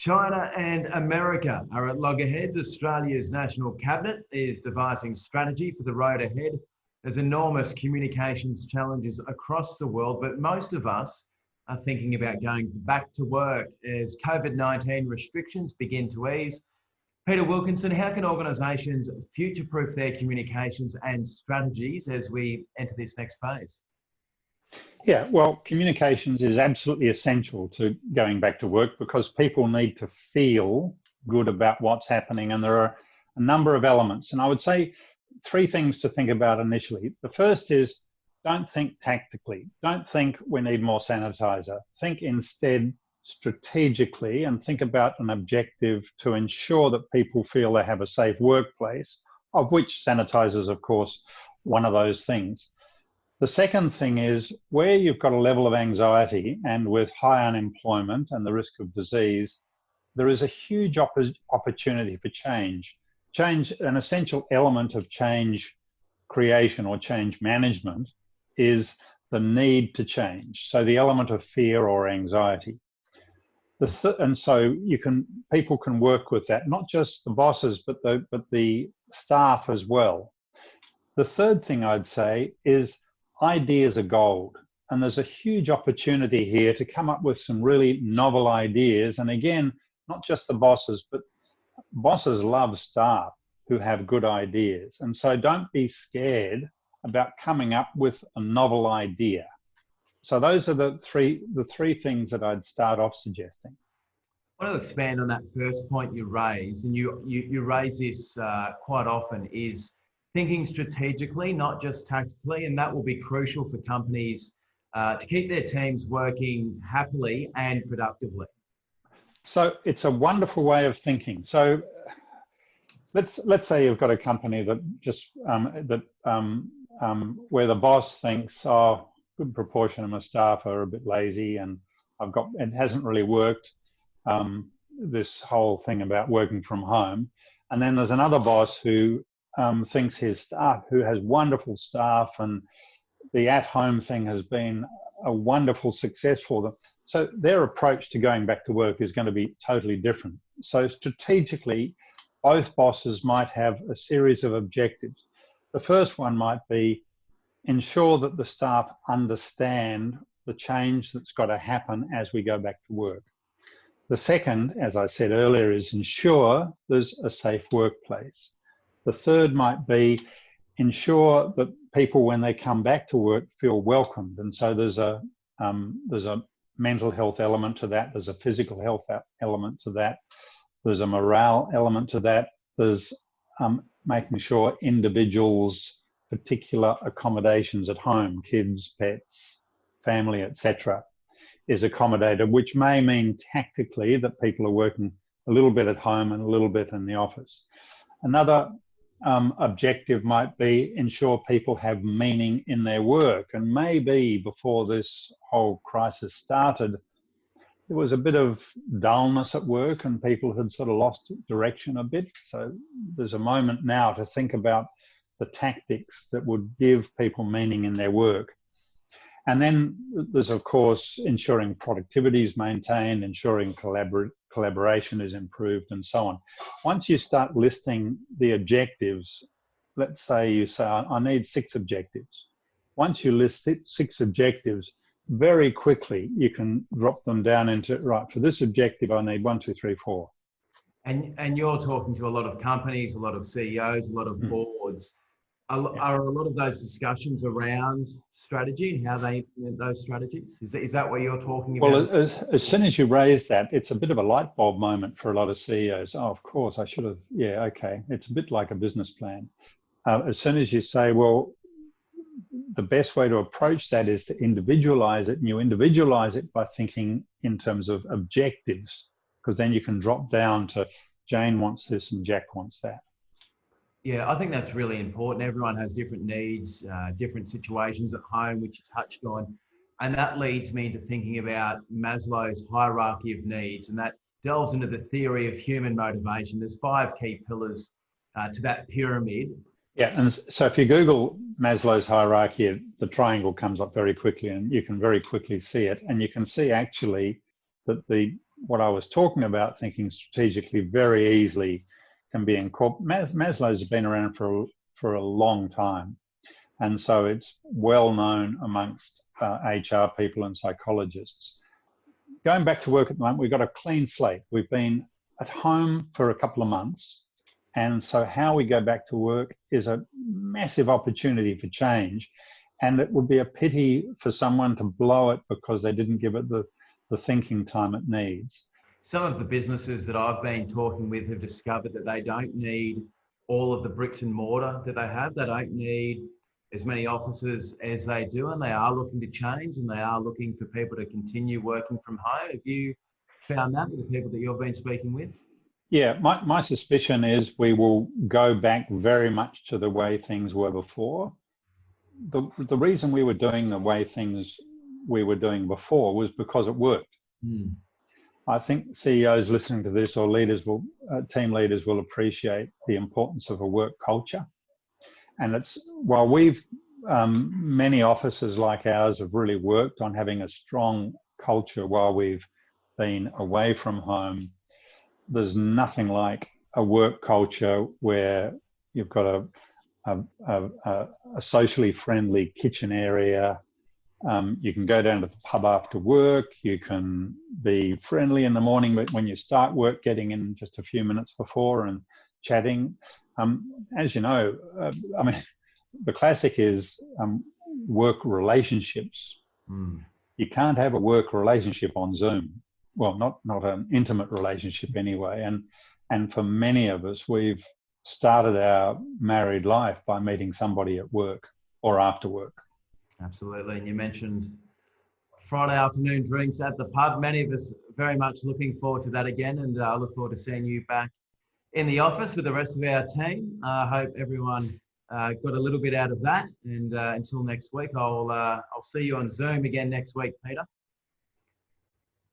China and America are at loggerheads. Australia's National Cabinet is devising strategy for the road ahead. There's enormous communications challenges across the world, but most of us are thinking about going back to work as COVID-19 restrictions begin to ease. Peter Wilkinson, how can organisations future-proof their communications and strategies as we enter this next phase? Yeah, well, communications is absolutely essential to going back to work because people need to feel good about what's happening. And there are a number of elements. And I would say three things to think about initially. The first is don't think tactically. Don't think we need more sanitizer. Think instead strategically and think about an objective to ensure that people feel they have a safe workplace, of which sanitizer is, of course, one of those things. The second thing is where you've got a level of anxiety and with high unemployment and the risk of disease, there is a huge opportunity for change. Change, an essential element of change creation or change management is the need to change. So the element of fear or anxiety. And so people can work with that, not just the bosses, but the staff as well. The third thing I'd say is ideas are gold, and there's a huge opportunity here to come up with some really novel ideas. And again, not just the bosses, but bosses love staff who have good ideas. And so don't be scared about coming up with a novel idea. So those are the three things that I'd start off suggesting. I want to expand on that first point you raised, and you raise this quite often, is thinking strategically, not just tactically, and that will be crucial for companies to keep their teams working happily and productively. So it's a wonderful way of thinking. So let's say you've got a company that just where the boss thinks, oh, good proportion of my staff are a bit lazy, and it hasn't really worked. This whole thing about working from home, and then there's another boss who thinks his staff, who has wonderful staff, and the at-home thing has been a wonderful success for them. So their approach to going back to work is going to be totally different. So strategically, both bosses might have a series of objectives. The first one might be ensure that the staff understand the change that's got to happen as we go back to work. The second, as I said earlier, is ensure there's a safe workplace. The third might be ensure that people, when they come back to work, feel welcomed. And so there's a mental health element to that. There's a physical health element to that. There's a morale element to that. There's making sure individuals' particular accommodations at home, kids, pets, family, etc., is accommodated, which may mean tactically that people are working a little bit at home and a little bit in the office. Another objective might be ensure people have meaning in their work. And maybe before this whole crisis started, there was a bit of dullness at work and people had sort of lost direction a bit. So there's a moment now to think about the tactics that would give people meaning in their work. And then there's, of course, ensuring productivity is maintained, ensuring collaboration is improved, and so on. Once you start listing the objectives, let's say you say, I need 6 objectives. Once you list 6 objectives, very quickly you can drop them down into, right, for this objective, I need 1, 2, 3, 4. And you're talking to a lot of companies, a lot of CEOs, a lot of boards. Are a lot of those discussions around strategy and how they implement those strategies? Is that what you're talking about? Well, as soon as you raise that, it's a bit of a light bulb moment for a lot of CEOs. Oh, of course, I should have, yeah, okay. It's a bit like a business plan. As soon as you say, well, the best way to approach that is to individualize it, and you individualize it by thinking in terms of objectives, because then you can drop down to Jane wants this and Jack wants that. Yeah, I think that's really important. Everyone has different needs, different situations at home, which you touched on. And that leads me into thinking about Maslow's hierarchy of needs, and that delves into the theory of human motivation. There's 5 key pillars to that pyramid. Yeah, and so if you Google Maslow's hierarchy, the triangle comes up very quickly and you can very quickly see it. And you can see actually that the what I was talking about, thinking strategically, very easily can be incorporated. Maslow's been around for a long time. And so it's well known amongst HR people and psychologists. Going back to work at the moment, we've got a clean slate. We've been at home for a couple of months. And so how we go back to work is a massive opportunity for change. And it would be a pity for someone to blow it because they didn't give it the thinking time it needs. Some of the businesses that I've been talking with have discovered that they don't need all of the bricks and mortar that they have. They don't need as many offices as they do, and they are looking to change, and they are looking for people to continue working from home. Have you found that with the people that you've been speaking with? Yeah, my suspicion is we will go back very much to the way things were before. The reason we were doing the way things we were doing before was because it worked. Mm. I think CEOs listening to this, or leaders will, team leaders will appreciate the importance of a work culture. And it's, while we've, many offices like ours have really worked on having a strong culture while we've been away from home, there's nothing like a work culture where you've got a socially friendly kitchen area. You can go down to the pub after work. You can be friendly in the morning, but when you start work, getting in just a few minutes before and chatting. As you know, I mean, the classic is work relationships. Mm. You can't have a work relationship on Zoom. Well, not an intimate relationship anyway. And for many of us, we've started our married life by meeting somebody at work or after work. Absolutely. And you mentioned Friday afternoon drinks at the pub. Many of us very much looking forward to that again, and I look forward to seeing you back in the office with the rest of our team. I hope everyone got a little bit out of that. And until next week, I'll see you on Zoom again next week, Peter.